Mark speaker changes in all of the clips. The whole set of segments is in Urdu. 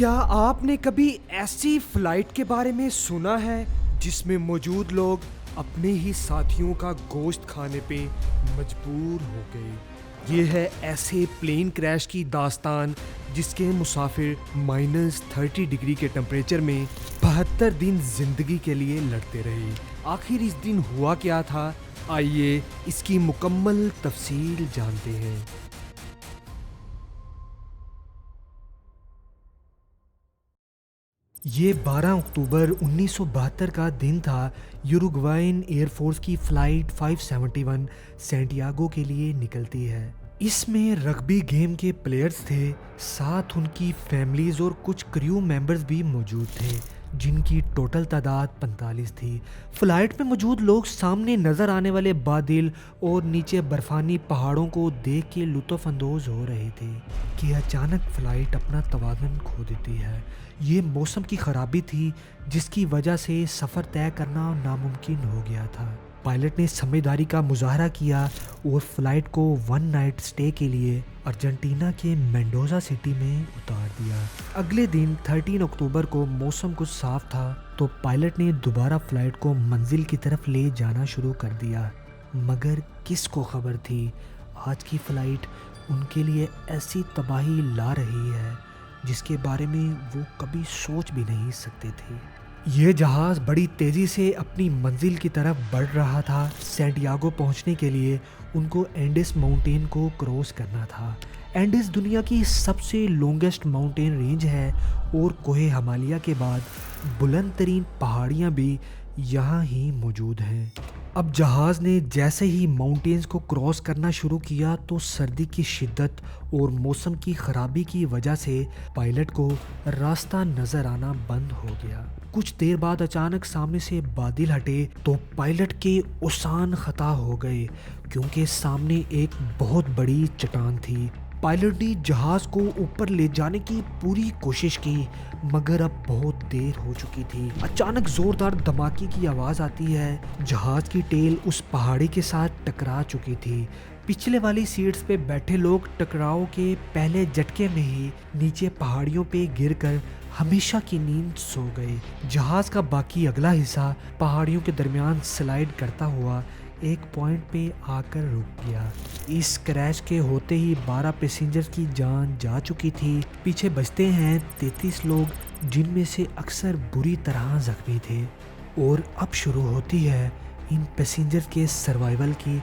Speaker 1: کیا آپ نے کبھی ایسی فلائٹ کے بارے میں سنا ہے جس میں موجود لوگ اپنے ہی ساتھیوں کا گوشت کھانے پہ مجبور ہو گئے؟ یہ ہے ایسے پلین کریش کی داستان جس کے مسافر -30 ڈگری کے ٹمپریچر میں 72 دن زندگی کے لیے لڑتے رہے۔ آخر اس دن ہوا کیا تھا؟ آئیے اس کی مکمل تفصیل جانتے ہیں۔ یہ 12 اکتوبر 1972 کا دن تھا۔ یوروگوائن ایئر فورس کی فلائٹ 571 سینٹیاگو کے لیے نکلتی ہے۔ اس میں رگبی گیم کے پلیئرز تھے، ساتھ ان کی فیملیز اور کچھ کریو ممبرز بھی موجود تھے جن کی ٹوٹل تعداد 45 تھی۔ فلائٹ میں موجود لوگ سامنے نظر آنے والے بادل اور نیچے برفانی پہاڑوں کو دیکھ کے لطف اندوز ہو رہے تھے کہ اچانک فلائٹ اپنا توازن کھو دیتی ہے۔ یہ موسم کی خرابی تھی جس کی وجہ سے سفر طے کرنا ناممکن ہو گیا تھا۔ پائلٹ نے سمجھداری کا مظاہرہ کیا اور فلائٹ کو 1 نائٹ سٹے کے لیے ارجنٹینا کے مینڈوزا سٹی میں اتار دیا۔ اگلے دن 13 اکتوبر کو موسم کچھ صاف تھا تو پائلٹ نے دوبارہ فلائٹ کو منزل کی طرف لے جانا شروع کر دیا، مگر کس کو خبر تھی آج کی فلائٹ ان کے لیے ایسی تباہی لا رہی ہے جس کے بارے میں وہ کبھی سوچ بھی نہیں سکتے تھے۔ یہ جہاز بڑی تیزی سے اپنی منزل کی طرف بڑھ رہا تھا۔ سینٹیاگو پہنچنے کے لیے ان کو اینڈس ماؤنٹین کو کراس کرنا تھا۔ اینڈس دنیا کی سب سے لانگسٹ ماؤنٹین رینج ہے اور کوہ ہمالیہ کے بعد بلند ترین پہاڑیاں بھی یہاں ہی موجود ہیں۔ اب جہاز نے جیسے ہی ماؤنٹینز کو کراس کرنا شروع کیا تو سردی کی شدت اور موسم کی خرابی کی وجہ سے پائلٹ کو راستہ نظر آنا بند ہو گیا۔ کچھ دیر بعد اچانک سامنے سے بادل ہٹے تو پائلٹ کے اوسان خطا ہو گئے کیونکہ سامنے ایک بہت بڑی چٹان تھی۔ پائلٹ نے جہاز کو اوپر لے جانے کی پوری کوشش کی مگر اب بہت دیر ہو چکی تھی۔ اچانک زوردار دھماکے کی آواز آتی ہے۔ جہاز کی ٹیل اس پہاڑی کے ساتھ ٹکرا چکی تھی۔ پچھلے والی سیٹس پہ بیٹھے لوگ ٹکراؤ کے پہلے جھٹکے میں ہی نیچے پہاڑیوں پہ گر کر ہمیشہ کی نیند سو گئے۔ جہاز کا باقی اگلا حصہ پہاڑیوں کے درمیان سلائیڈ کرتا ہوا ایک پوائنٹ پہ آ کر رک گیا۔ اس کریش کے ہوتے ہی 12 پیسنجرز کی جان جا چکی تھی۔ پیچھے بچتے ہیں 33 لوگ جن میں سے اکثر بری طرح زخمی تھے، اور اب شروع ہوتی ہے ان پیسنجرز کے سروائیول کی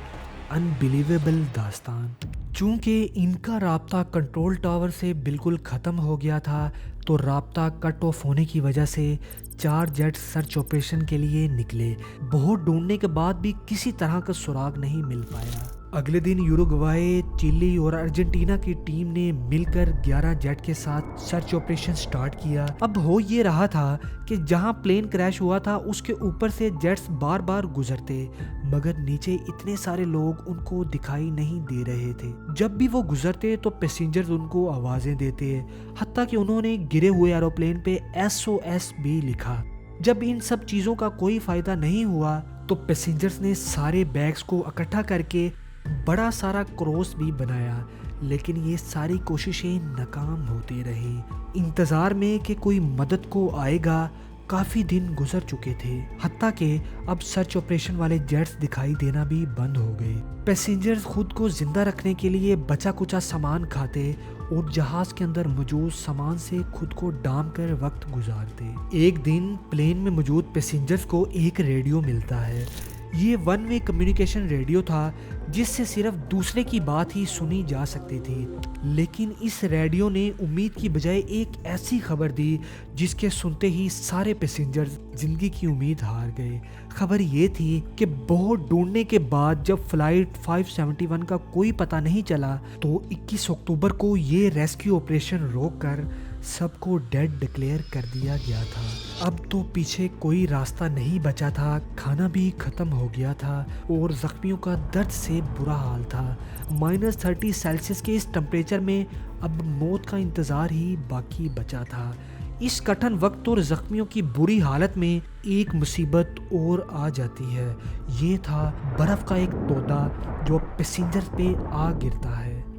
Speaker 1: انبیلیویبل داستان۔ چونکہ ان کا رابطہ کنٹرول ٹاور سے بالکل ختم ہو گیا تھا تو رابطہ کٹ آف ہونے کی وجہ سے 4 جیٹ سرچ آپریشن کے لیے نکلے۔ بہت ڈھونڈنے کے بعد بھی کسی طرح کا سراغ نہیں مل پایا۔ اگلے دن یوروگوائے، چلی اور ارجنٹینا کی ٹیم نے مل کر 11 جیٹ کے ساتھ سرچ آپریشن سٹارٹ کیا۔ اب ہو یہ رہا تھا کہ جہاں پلین کریش ہوا تھا اس کے اوپر سے جیٹس بار بار گزرتے مگر نیچے اتنے سارے لوگ ان کو دکھائی نہیں دے رہے تھے۔ جب بھی وہ گزرتے تو پیسنجرز ان کو آوازیں دیتے، حتیٰ کہ انہوں نے گرے ہوئے ایروپلین پہ SOS بھی لکھا۔ جب ان سب چیزوں کا کوئی فائدہ نہیں ہوا تو پیسنجرز نے سارے بیگز کو اکٹھا کر کے بڑا سارا کراس بھی بنایا، لیکن یہ ساری کوششیں ناکام ہوتی رہی۔ انتظار میں کہ کوئی مدد کو آئے گا کافی دن گزر چکے تھے، حتیٰ کہ اب سرچ آپریشن والے جیٹس دکھائی دینا بھی بند ہو گئے۔ پیسنجرز خود کو زندہ رکھنے کے لیے بچا کچا سامان کھاتے اور جہاز کے اندر موجود سامان سے خود کو ڈھانپ کر وقت گزارتے۔ ایک دن پلین میں موجود پیسنجرز کو ایک ریڈیو ملتا ہے۔ یہ 1 وے کمیونیکیشن ریڈیو تھا جس سے صرف دوسرے کی بات ہی سنی جا سکتی تھی، لیکن اس ریڈیو نے امید کی بجائے ایک ایسی خبر دی جس کے سنتے ہی سارے پیسنجرز زندگی کی امید ہار گئے۔ خبر یہ تھی کہ بہت ڈھونڈنے کے بعد جب فلائٹ 571 کا کوئی پتہ نہیں چلا تو 21 اکتوبر کو یہ ریسکیو آپریشن روک کر سب کو ڈیڈ ڈکلیئر کر دیا گیا تھا۔ اب تو پیچھے کوئی راستہ نہیں بچا تھا، کھانا بھی ختم ہو گیا تھا اور زخمیوں کا درد سے برا حال تھا۔ -30 سیلسیس کے اس ٹمپریچر میں اب موت کا انتظار ہی باقی بچا تھا۔ اس کٹھن وقت اور زخمیوں کی بری حالت میں ایک مصیبت اور آ جاتی ہے۔ یہ تھا برف کا ایک تودہ جو پیسنجر پہ آ گرتا ہے۔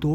Speaker 1: 2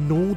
Speaker 1: 9